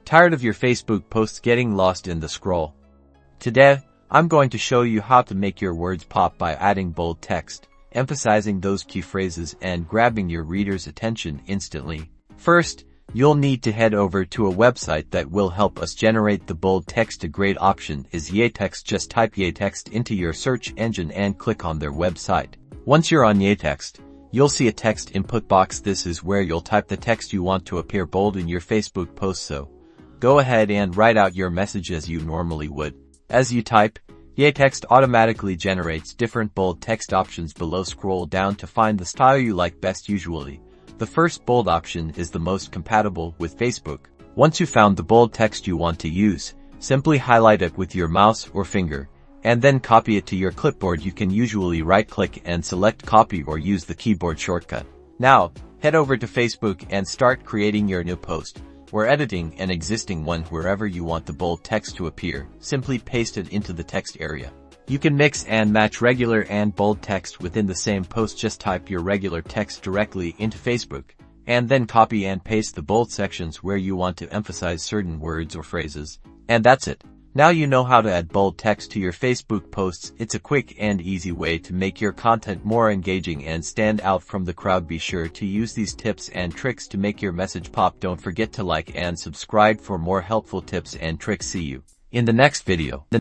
Tired of your Facebook posts getting lost in the scroll? Today, I'm going to show you how to make your words pop by adding bold text, emphasizing those key phrases and grabbing your reader's attention instantly. First, you'll need to head over to a website that will help us generate the bold text. A great option is YayText. Just type YayText into your search engine and click on their website. Once you're on YayText, you'll see a text input box. This is where you'll type the text you want to appear bold in your Facebook post, so go ahead and write out your message as you normally would. As you type, YayText automatically generates different bold text options below. Scroll down to find the style you like best. Usually, the first bold option is the most compatible with Facebook. Once you found the bold text you want to use, simply highlight it with your mouse or finger, and then copy it to your clipboard. You can usually right-click and select copy or use the keyboard shortcut. Now, head over to Facebook and start creating your new post. We're editing an existing one. Wherever you want the bold text to appear, simply paste it into the text area. You can mix and match regular and bold text within the same post. Just type your regular text directly into Facebook, and then copy and paste the bold sections where you want to emphasize certain words or phrases. And that's it. Now you know how to add bold text to your Facebook posts. It's a quick and easy way to make your content more engaging and stand out from the crowd. Be sure to use these tips and tricks to make your message pop. Don't forget to like and subscribe for more helpful tips and tricks. See you in the next video.